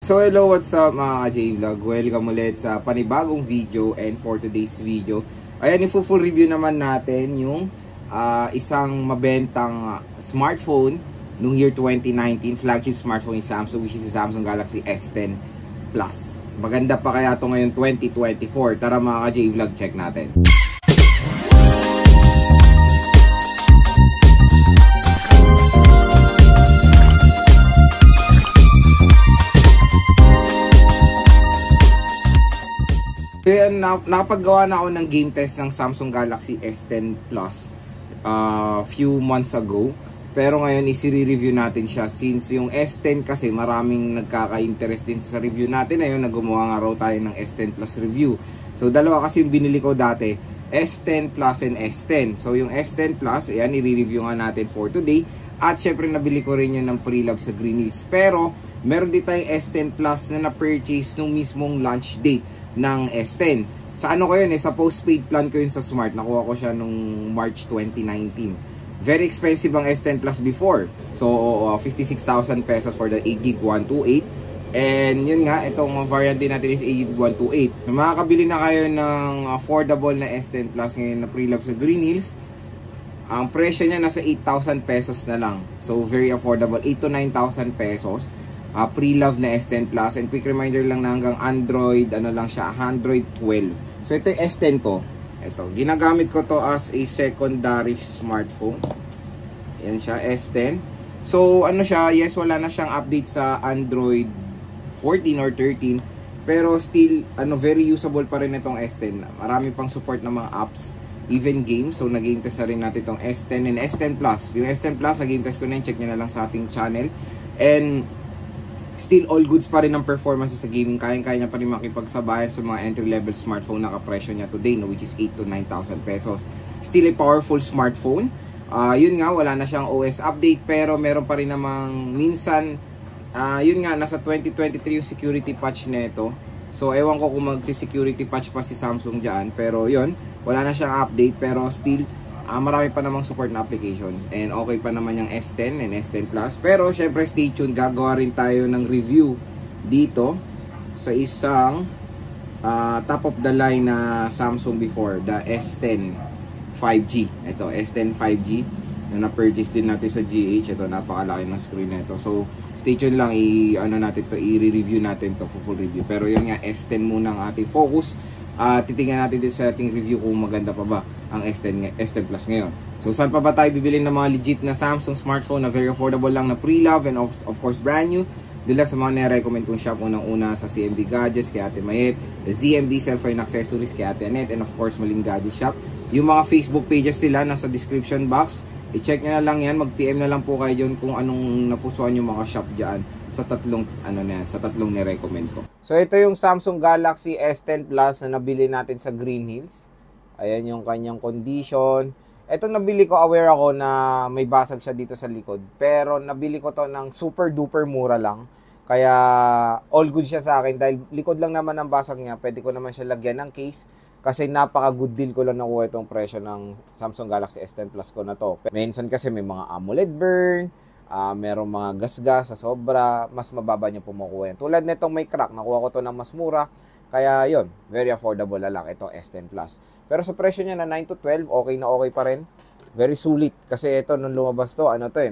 So hello, what's up mga J-Vlog? Welcome ulit sa panibagong video, and for today's video, ayan, i-full review naman natin yung isang mabentang smartphone nung year 2019, flagship smartphone ni Samsung, which is si Samsung Galaxy S10 Plus. Maganda pa kaya ito ngayon 2024? Tara mga J-Vlog, check natin. Kaya napagawa na ako ng game test ng Samsung Galaxy S10 Plus few months ago. Pero ngayon isi-review natin siya since yung S10 kasi maraming nagkaka-interest din sa review natin. Ayun, naggumawa nga raw tayo ng S10 Plus review. So dalawa kasi yung binili ko dati, S10 Plus and S10. So yung S10 Plus, ayan, i-review nga natin for today. At syempre nabili ko rin yun ng pre-love sa Green Hills. Pero meron din tayong S10 Plus na na-purchase nung mismong launch date ng S10. Sa ano ko yun sa postpaid plan ko yun sa Smart. Nakuha ko siya nung March 2019. Very expensive ang S10 Plus before. So 56,000 pesos for the 8GB 128. And yun nga, itong variant din natin is 8GB 128. Makakabili na kayo ng affordable na S10 Plus ngayon na pre-love sa Green Hills. Ang presyo niya nasa 8,000 pesos na lang. So very affordable, 8,000 to 9,000 pesos. Pre-love na S10 Plus, and quick reminder lang na hanggang Android, ano lang siya, Android 12. So ito yung S10 ko. Ito, ginagamit ko to as a secondary smartphone. Yan siya, S10. So ano siya, yes, wala na siyang update sa Android 14 or 13. Pero still, very usable pa rin itong S10. Marami pang support ng mga apps, even games. So nag-game test na rin natin itong S10 and S10 Plus. Yung S10 Plus, nag-game test ko na yun. Check nyo na lang sa ating channel. And still all goods pa rin ang performance sa gaming. Kayang-kaya niya pa rin makipagsabayan sa mga entry-level smartphone na kapresyo niya today, no, which is 8,000 to 9,000 pesos. Still a powerful smartphone. Yun nga, wala na siyang OS update, pero meron pa rin namang minsan, yun nga, nasa 2023 yung security patch nito. So ewan ko kung magsi-security patch pa si Samsung dyan, pero yun, wala na siyang update, pero still marami pa namang support na application, and okay pa naman yung S10 and S10 Plus. Pero syempre stay tuned, gagawa rin tayo ng review dito sa isang top of the line na Samsung before, the S10 5G. Ito, S10 5G na na-purchase din natin sa GH. Ito, napakalaki ng screen nito. So stay tuned lang, i-review natin to, full review. Pero yun nga, S10 muna ang ating focus. Titingnan natin din sa ating review kung maganda pa ba ang S10 Plus ngayon. So saan pa ba tayo bibili ng mga legit na Samsung smartphone na very affordable lang na pre-love and of course brand new? Dila sa mga nire-recommend kong shop, unang-una sa CMB Gadgets kay Ate Mayet, the ZMB Cellphone Accessories kay Ate Annette, and of course Maling Gadget Shop. Yung mga Facebook pages sila nasa description box. I-check nyo na lang yan, mag-PM na lang po kayo dyan kung anong napusuan yung mga shop dyan sa tatlong ni-recommend ko. So ito yung Samsung Galaxy S10 Plus na nabili natin sa Green Hills. Ayan yung kanyang condition. Ito nabili ko, aware ako na may basag siya dito sa likod. Pero nabili ko to ng super duper mura lang. Kaya all good siya sa akin dahil likod lang naman ang basag niya. Pwede ko naman siya lagyan ng case. Kasi napaka good deal ko lang nakuha itong presyo ng Samsung Galaxy S10 Plus ko na to. Minsan kasi may mga AMOLED burn, merong mga gasgas sa sobra, mas mababa niyo po makuha yan. Tulad nitong may crack, nakuha ko to ng mas mura. Kaya yun, very affordable na lang itong S10 Plus. Pero sa presyo niya na 9 to 12, okay na okay pa rin. Very sulit. Kasi ito, nung lumabas to,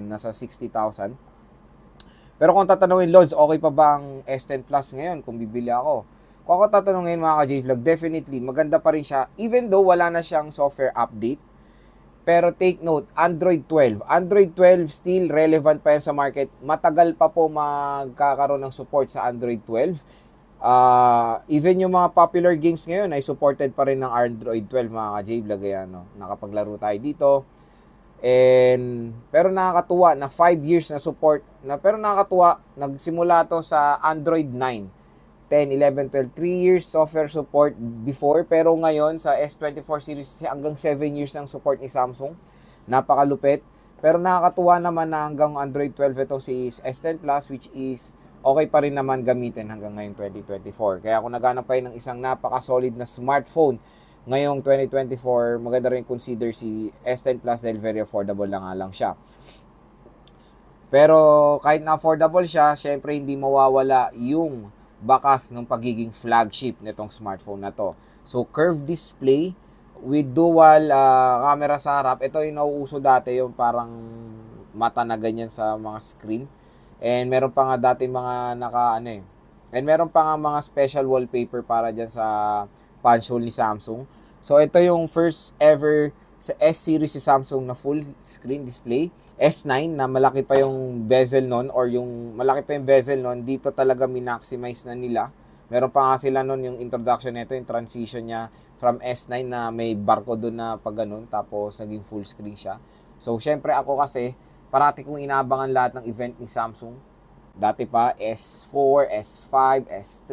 nasa 60,000. Pero kung tatanungin, Lods, okay pa ba ang S10 Plus ngayon kung bibili ako? Kung ako tatanungin mga ka-J-Vlog, definitely, maganda pa rin siya. Even though wala na siyang software update. Pero take note, Android 12. Android 12 still relevant pa yan sa market. Matagal pa po magkakaroon ng support sa Android 12. Even yung mga popular games ngayon ay supported pa rin ng Android 12 mga ka-J-Vlog. Nakapaglaro tayo dito. Pero nakakatuwa na 5 years na support. Pero nakakatuwa, nagsimula to sa Android 9. 10, 11, 12, 3 years software support before. Pero ngayon sa S24 series hanggang 7 years ng support ni Samsung. Napakalupit. Pero nakakatuwa naman na hanggang Android 12 ito si S10 Plus, which is okay pa rin naman gamitin hanggang ngayon 2024. Kaya kung naghanap pa ng isang napaka-solid na smartphone ngayong 2024, maganda rin consider si S10 Plus dahil very affordable lang nga lang siya. Pero kahit na affordable siya, syempre hindi mawawala yung bakas ng pagiging flagship nitong smartphone na to. So curved display with dual camera sa harap. Ito yung nauuso dati, yung parang mata na ganyan sa mga screen. And meron pa nga dati mga And meron pa nga mga special wallpaper para dyan sa punch hole ni Samsung. So ito yung first ever sa S-series si Samsung na full screen display. S9 na malaki pa yung bezel nun, or yung malaki pa yung bezel nun, dito talaga minaximize na nila. Meron pa nga sila nun yung introduction nito, yung transition niya from S9 na may barcode doon na pag ganun, tapos naging full screen siya. So syempre ako kasi, parati kong inaabangan lahat ng event ni Samsung. Dati pa, S4, S5, S3,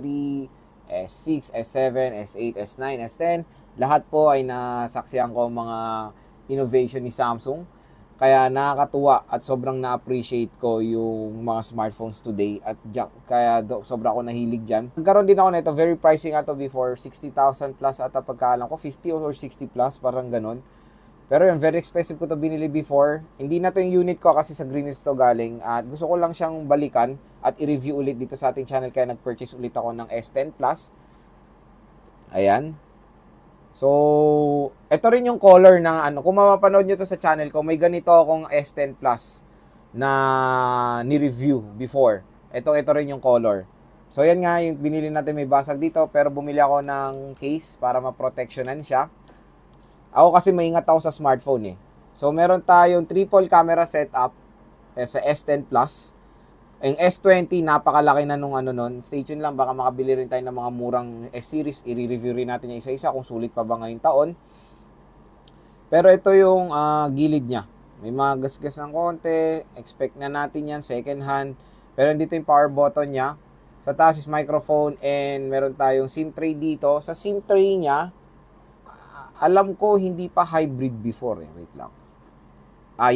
S6, S7, S8, S9, S10. Lahat po ay nasaksihan ko mga innovation ni Samsung. Kaya nakakatuwa at sobrang na-appreciate ko yung mga smartphones today. At kaya sobra ako nahilig dyan. Nagkaroon din ako nito, very pricey nga to before. 60,000 plus at pagkaalam ko, 50 or 60 plus, parang ganun. Pero yung very expensive ko to binili before. Hindi na to yung unit ko kasi sa Green Hills to galing. At gusto ko lang siyang balikan at i-review ulit dito sa ating channel. Kaya nag-purchase ulit ako ng S10 Plus. Ayan. So, ito rin yung color ng kung mapapanood nyo to sa channel ko, may ganito akong S10 Plus na ni-review before. Ito rin yung color. So, yan nga, yung binili natin may basag dito, pero bumili ako ng case para ma-protectionan siya. Ako kasi maingat ako sa smartphone eh. So, meron tayong triple camera setup sa S10 Plus. Yung S20, napakalaki na nung nun. Stay tuned lang, baka makabili rin tayo ng mga murang S-series. I-review rin natin yung isa-isa kung sulit pa ba ngayong taon. Pero ito yung gilid niya. May mga gasgas ng konti. Expect na natin yan, second hand. Pero dito yung power button niya. Sa taas is microphone and meron tayong SIM tray dito. Sa SIM tray niya, alam ko hindi pa hybrid before eh. Wait lang.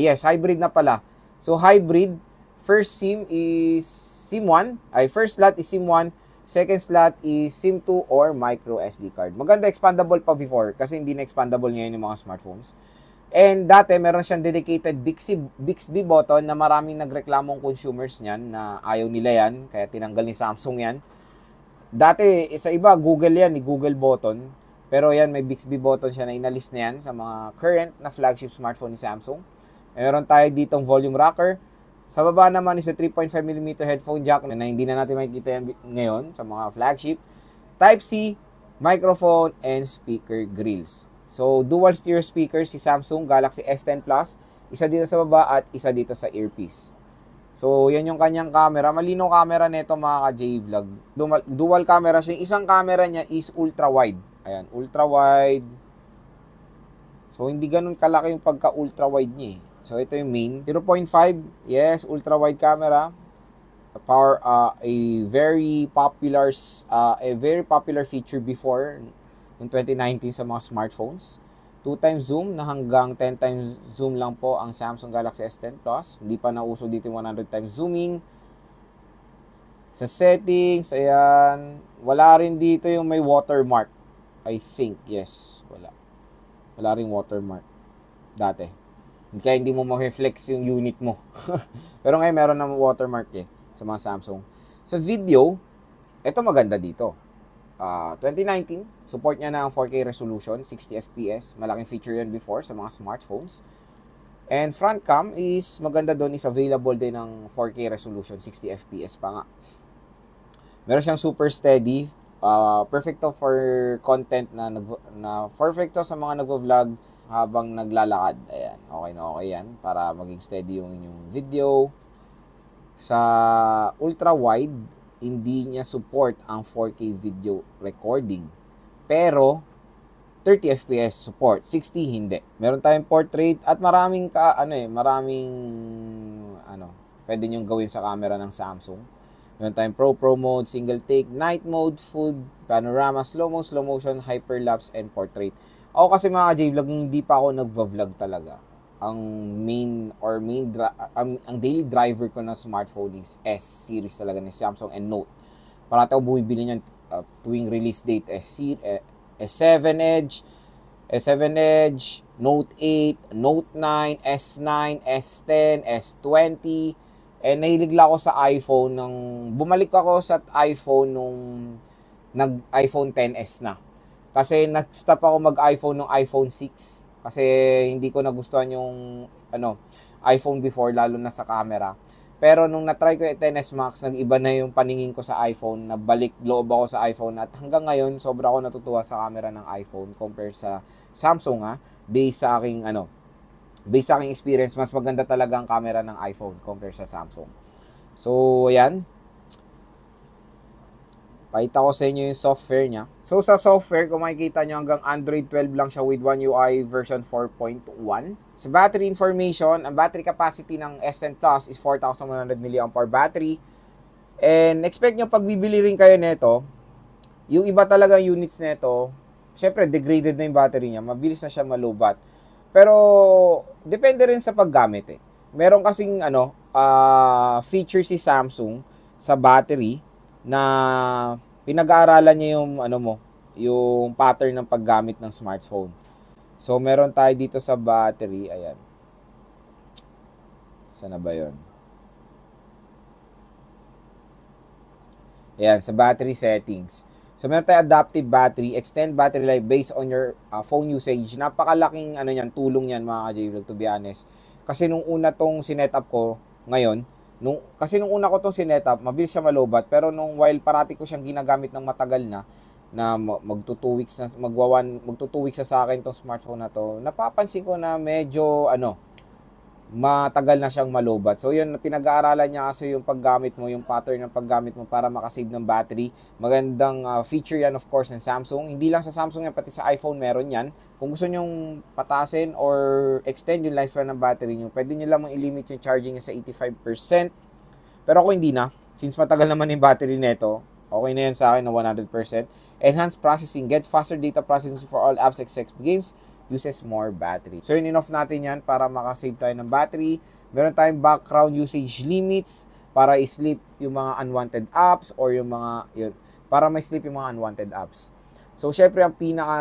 Yes, hybrid na pala. So hybrid, first SIM is SIM 1. First slot is SIM 1. Second slot is SIM 2 or micro SD card. Maganda, expandable pa before kasi hindi na expandable ngayon yung mga smartphones. And dati, meron siyang dedicated Bixby button na maraming nagreklamong consumers niyan na ayaw nila yan. Kaya tinanggal ni Samsung yan. Dati, sa iba, Google yan, ni Google button. Pero yan, may Bixby button siya na inalis na yan sa mga current na flagship smartphone ni Samsung. Meron tayo ditong volume rocker. Sa baba naman is a 3.5mm headphone jack na hindi na natin makikita yan ngayon sa mga flagship. Type-C, microphone, and speaker grills. So, dual stereo speakers si Samsung Galaxy S10 Plus. Isa dito sa baba at isa dito sa earpiece. So, yan yung kanyang camera. Malinaw camera nito mga ka-J-Vlog. Dual camera siya. Isang camera niya is ultra-wide. Ayan, ultra-wide. So, hindi ganun kalaki yung pagka-ultra-wide niya eh. So, ito yung main. 0.5. Yes, ultra-wide camera. A very popular feature before in 2019 sa mga smartphones. 2x zoom na hanggang 10x zoom lang po ang Samsung Galaxy S10 Plus. Hindi pa nauso dito yung 100x zooming. Sa settings, ayan. Wala rin dito yung may watermark. I think, yes. Wala rin watermark. Dati. Kaya hindi mo ma-flex yung unit mo. Pero ngayon meron na watermark eh sa mga Samsung. Sa video, ito maganda dito. 2019, support niya na ang 4K resolution, 60 FPS. Malaking feature yan before sa mga smartphones. And front cam is maganda doon, is available din ng 4K resolution, 60 FPS pa nga. Meron siyang super steady. Perfect to for content perfect to sa mga nagvo-vlog habang naglalakad. Ayan, okay na okay yan para maging steady yung inyong video. Sa ultra-wide, hindi niya support ang 4K video recording. Pero 30 FPS support, 60 hindi. Meron tayong portrait at pwede niyong gawin sa camera ng Samsung. Meron tayong Pro mode, single take, night mode, food, panorama, slow-mo, slow motion, hyperlapse, and portrait. Ako kasi mga J-Vlog, hindi pa ako nagva-vlog talaga. Ang daily driver ko na smartphone is S-series talaga ni Samsung and Note. Parati ako bumibili niyan tuwing release date. S7 Edge, Note 8, Note 9, S9, S10, S20, And nahilig lang ako sa iPhone bumalik ako sa iPhone nung nag-iPhone XS na. Kasi nag-stop ako mag-iPhone nung iPhone 6 kasi hindi ko nagustuhan yung iPhone before, lalo na sa camera. Pero nung na-try ko yung XS Max, nag-iba na yung paningin ko sa iPhone, nabalik loob ako sa iPhone at hanggang ngayon sobra ako natutuwa sa camera ng iPhone compared sa Samsung based sa aking experience, mas maganda talaga ang camera ng iPhone compared sa Samsung. So, ayan. Pakita ko sa inyo yung software niya. So, sa software, kung makikita nyo, hanggang Android 12 lang siya with One UI version 4.1. Sa battery information, ang battery capacity ng S10 Plus is 4,100 mAh battery. And expect nyo, pag bibili rin kayo nito, yung iba talaga units nito, syempre, degraded na yung battery niya. Mabilis na siya malubat. Pero, depende rin sa paggamit eh. Meron kasing feature si Samsung sa battery na pinag-aaralan niya yung yung pattern ng paggamit ng smartphone. So, meron tayo dito sa battery. Ayan. Sana ba yun? Ayan, sa battery settings. So, meron tayo adaptive battery, extend battery life based on your phone usage. Napakalaking tulong yan mga ka-J-Vlog, to be honest. Kasi nung una tong sinet-up ko ngayon, nung una ko tong sinet-up, mabilis siya malobat. Pero while parati ko siyang ginagamit ng matagal na magto 2 weeks na sa akin tong smartphone na to, napapansin ko na medyo matagal na siyang malobat. So yun, pinag-aaralan niya kasi yung paggamit mo, yung pattern ng paggamit mo para makasave ng battery. Magandang feature yan of course ng Samsung. Hindi lang sa Samsung yan, pati sa iPhone meron yan. Kung gusto nyong patasin or extend yung lifespan ng battery nyo, pwede nyo lamang i-limit yung charging niya sa 85%. Pero ako hindi na, since matagal naman yung battery nito, okay na yan sa akin na 100%. Enhanced processing, get faster data processing for all apps except games, uses more battery. So, yun, in-off natin yan para makasave tayo ng battery. Meron tayong background usage limits para i-sleep yung mga unwanted apps or para may sleep yung mga unwanted apps. So, syempre, ang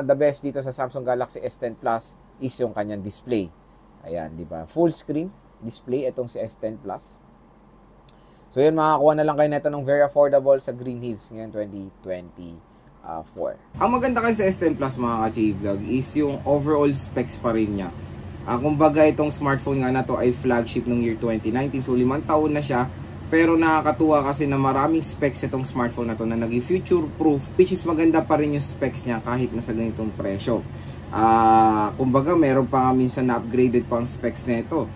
the best dito sa Samsung Galaxy S10 Plus is yung kanyang display. Ayan, di ba? Full screen display, itong si S10 Plus. So, yun, makakuha na lang kayo nito ng very affordable sa Green Hills ngayon 2024. Ang maganda kasi sa S10 Plus mga ka-J-Vlog is yung overall specs pa rin niya. Kumbaga itong smartphone nga na to ay flagship ng year 2019. So 5 taon na siya. Pero nakakatuwa kasi na maraming specs itong smartphone na to na naging future proof, which is maganda pa rin yung specs niya kahit nasa ganitong presyo. Kumbaga meron pa minsan na upgraded pang specs nito.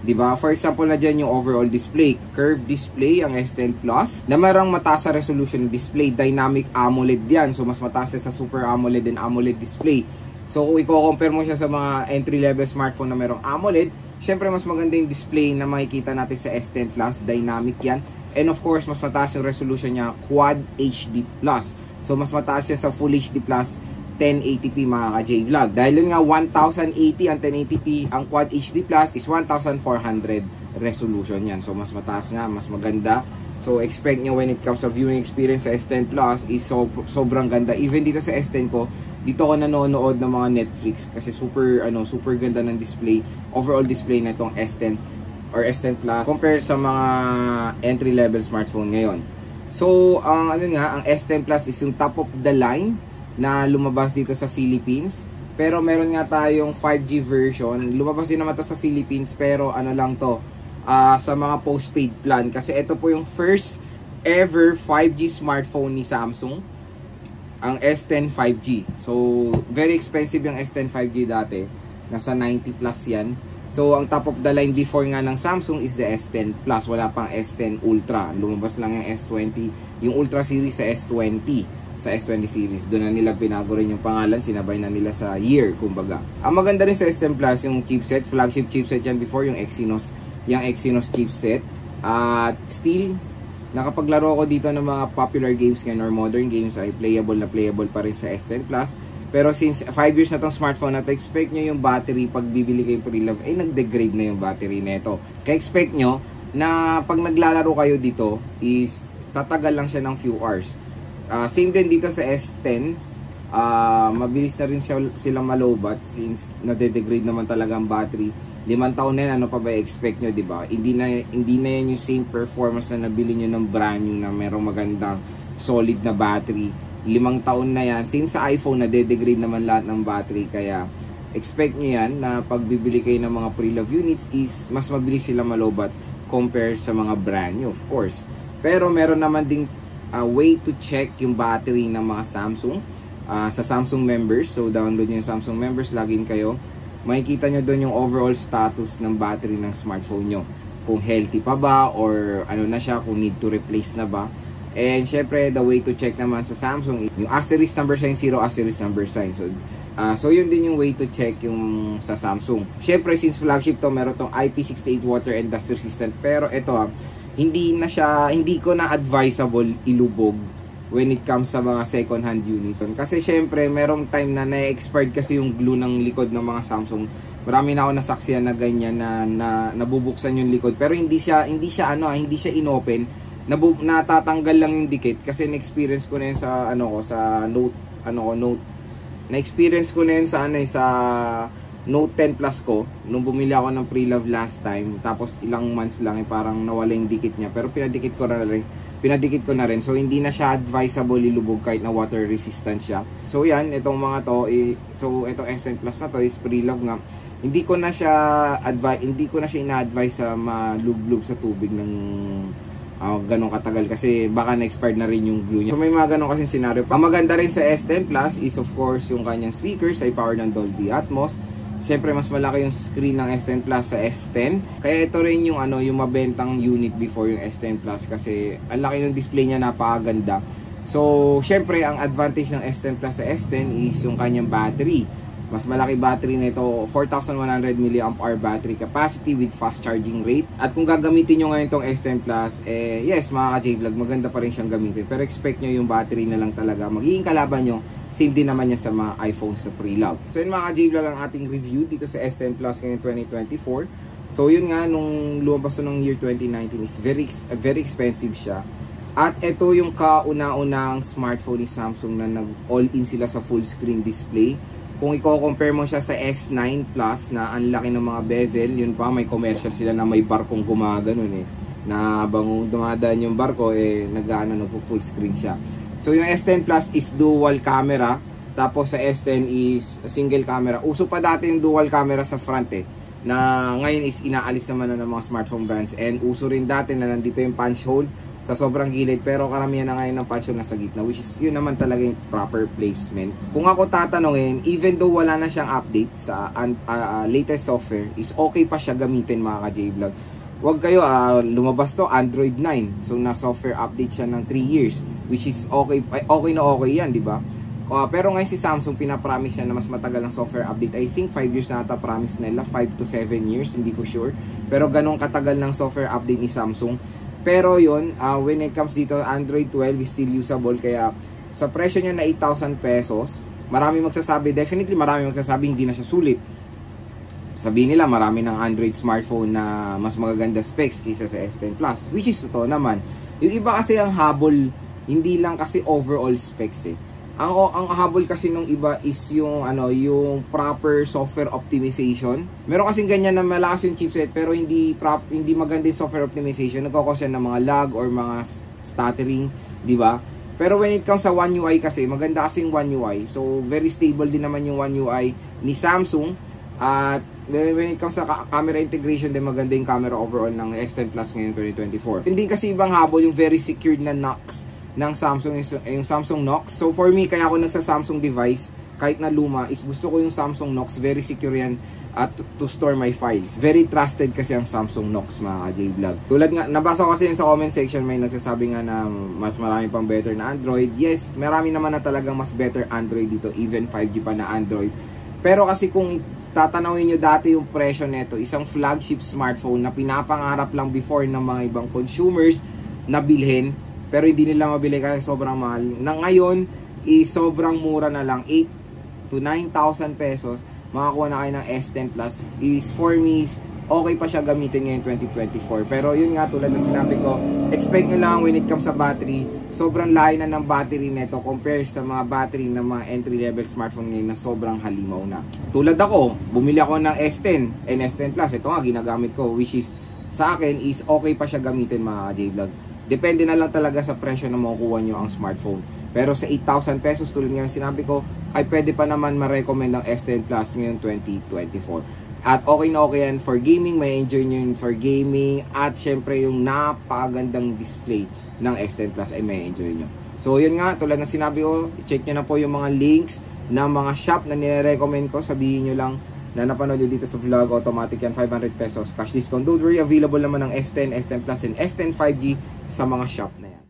Diba? For example na dyan yung overall display. Curved display ang S10 Plus. Na marang mataas sa resolution ng display. Dynamic AMOLED yan. So mas mataas sa Super AMOLED and AMOLED display. So kung i-compare mo siya sa mga entry-level smartphone na merong AMOLED, syempre mas maganda yung display na makikita natin sa S10 Plus. Dynamic yan. And of course, mas mataas yung resolution niya, Quad HD Plus. So mas mataas siya sa Full HD Plus 1080p mga ka-J-Vlog. Dahil yun nga 1080 ang 1080p, ang Quad HD Plus is 1400 resolution yan. So mas mataas nga, mas maganda. So expect nyo when it comes sa viewing experience sa S10 Plus is sobrang ganda. Even dito sa S10 ko, dito ako nanonood ng mga Netflix kasi super ganda ng display, overall display na itong S10 or S10 Plus compare sa mga entry level smartphone ngayon. So ang S10 Plus is yung top of the line na lumabas dito sa Philippines. Pero meron nga tayong 5G version. Lumabas din naman to sa Philippines pero lang to sa mga postpaid plan. Kasi ito po yung first ever 5G smartphone ni Samsung. Ang S10 5G. So, very expensive yung S10 5G dati. Nasa 90 plus yan. So, ang top of the line before nga ng Samsung is the S10 Plus. Wala pang S10 Ultra. Lumabas lang yung S20. Yung Ultra series sa S20. Sa S20 series. Doon na nila pinago rin yung pangalan. Sinabay na nila sa year, kumbaga. Ang maganda rin sa S10 Plus, yung chipset. Flagship chipset yan before, yung Exynos chipset. At still, nakapaglaro ako dito ng mga popular games ngayon or modern games ay playable pa rin sa S10 Plus. Pero since 5 years na tong smartphone na to, expect nyo yung battery pag bibili kayo pre-love, ay nag-degrade na yung battery neto. Kaya expect nyo na pag naglalaro kayo dito is tatagal lang siya ng few hours. Same din dito sa S10, mabilis na rin silang malobat since nade-degrade naman talaga ang battery. 5 taon na yan, ano pa ba expect nyo, di ba? Hindi na yan yung same performance na nabili nyo ng brand new na merong magandang solid na battery. 5 taon na yan. Same sa iPhone, na degrade naman lahat ng battery. Kaya expect nyo yan na pagbibili kayo ng mga pre-love units is mas mabilis sila malobat compare sa mga brand new, of course. Pero meron naman ding way to check yung battery ng mga Samsung sa Samsung members. So download nyo yung Samsung members, login kayo. Makikita nyo doon yung overall status ng battery ng smartphone nyo. Kung healthy pa ba or ano na siya, kung need to replace na ba. And syempre, the way to check naman sa Samsung, yung asterisk number sign, 0 asterisk number sign. So yun din yung way to check yung sa Samsung. Syempre, since flagship to, meron tong IP68 water and dust resistant. Pero ito hindi ko na advisable ilubog when it comes sa mga second hand units. Kasi syempre, merong time na na-expired kasi yung glue ng likod ng mga Samsung. Marami na ako nasaksihan na ganyan na nabubuksan yung likod. Pero hindi siya inopen. Natatanggal lang yung dikit kasi na-experience ko na yun sa Note. Na-experience ko na yun sa Note 10 Plus ko nung bumili ako ng pre-love last time. Tapos ilang months lang parang nawala yung dikit niya. Pero pinadikit ko na rin. So hindi na siya advisable ilubog kahit na water resistant siya. So yan, itong mga to, itong S10 Plus na to is pre-love nga. Hindi ko na siya ina-advise sa malublog sa tubig ng ganong katagal kasi baka na-expired na rin yung glue niya. So may mga ganong kasing scenario. Ang maganda rin sa S10 Plus is of course yung kanyang speakers ay powered ng Dolby Atmos. Siyempre mas malaki yung screen ng S10 Plus sa S10. Kaya ito rin yung yung mabentang unit before yung S10 Plus kasi ang laki ng display niya, napakaganda. So siyempre ang advantage ng S10 Plus sa S10 is yung kanyang battery. Mas malaki battery nito, 4,100 mAh battery capacity with fast charging rate. At kung gagamitin nyo ngayon itong S10 Plus, yes mga ka-J-Vlog, maganda pa rin siyang gamitin. Pero expect nyo yung battery na lang talaga. Magiging kalaban nyo, same din naman yan sa mga iPhone sa pre-love. So yun mga ka-J-Vlog ang ating review dito sa S10 Plus ngayon 2024. So yun nga, nung lumabas ng year 2019 is very expensive siya. At ito yung kauna-unang smartphone ni Samsung na nag-all-in sila sa full screen display. Kung i-compare mo siya sa S9 Plus na ang laki ng mga bezel, yun pa, may commercial sila na may barkong gumaganon na habang dumadaan yung barko, nag-full screen siya. So yung S10 Plus is dual camera, tapos sa S10 is single camera. Uso pa dati yung dual camera sa front na ngayon is inaalis naman na ng mga smartphone brands. And uso rin dati na nandito yung punch hole sa sobrang gilid, pero karamihan na ngayon ng punch hole nasa gitna, which is yun naman talaga yung proper placement. Kung ako tatanungin, even though wala na siyang update sa latest software, is okay pa siya gamitin mga ka-J-Vlog. Huwag kayo, lumabas to Android 9, so na software update siya ng 3 years, which is okay na okay yan, di ba? Pero ngayon si Samsung pinapromise niya na mas matagal ang software update. I think 5 years na ata promise nila, 5 to 7 years, hindi ko sure. Pero ganun katagal ng software update ni Samsung. Pero yun, when it comes dito, Android 12 is still usable. Kaya sa presyo niya na 8,000 pesos, definitely marami magsasabi hindi na siya sulit. Sabihin nila marami ng Android smartphone na mas magaganda specs kaysa sa S10 Plus, which is totoo naman. Yung iba kasi ang habol, hindi lang kasi overall specs Ang habol kasi nung iba is yung proper software optimization. Meron kasing ganyan na malakas yung chipset pero hindi maganda yung software optimization. Nagkakos yan ng mga lag or mga stuttering, di ba? Pero when it comes sa One UI kasi, maganda kasi yung One UI. So very stable din naman yung One UI ni Samsung. At when it comes sa camera integration din, maganda yung camera overall ng S10 Plus ngayon 2024. Hindi kasi ibang habol yung very secured na Knox ng Samsung, yung Samsung Knox. So for me, kaya ako nagsa-Samsung device kahit na luma, is gusto ko yung Samsung Knox. Very secure yan at to store my files. Very trusted kasi ang Samsung Knox mga ka-J-Vlog. Tulad nga, nabasa ko kasi yun sa comment section, may nagsasabi nga na mas marami pang better na Android. Yes, marami naman na talagang mas better Android dito, even 5G pa na Android. Pero kasi kung tatanawin nyo dati yung presyo neto, isang flagship smartphone na pinapangarap lang before ng mga ibang consumers na bilhin, pero hindi nila mabili kasi sobrang mahal. Na ngayon, sobrang mura na lang, 8 to 9,000 pesos, makakuha na kayo ng S10 Plus. Is for me, okay pa siya gamitin ngayon 2024. Pero yun nga, tulad ng sinabi ko, expect nyo lang when it comes sa battery, sobrang layo na ng battery nito compare sa mga battery ng mga entry-level smartphone ngayon na sobrang halimaw na. Tulad ako, bumili ako ng S10 and S10 Plus. Ito nga, ginagamit ko, which is, sa akin, is okay pa siya gamitin mga J-Vlog. Depende na lang talaga sa presyo na makukuha nyo ang smartphone. Pero sa 8,000 pesos, tulad nga sinabi ko, ay pwede pa naman ma-recommend ang S10 Plus ngayon 2024. At okay na okay yan for gaming, may enjoy nyo yun for gaming. At syempre yung napakagandang display ng S10 Plus ay may enjoy nyo. So yun nga, tulad ng sinabi ko, check nyo na po yung mga links ng mga shop na nire-recommend ko. Sabihin nyo lang na napanood nyo dito sa vlog, automatic yan, 500 pesos cash discount. Don't worry, available naman ng S10, S10 Plus, and S10 5G sa mga shop na yan.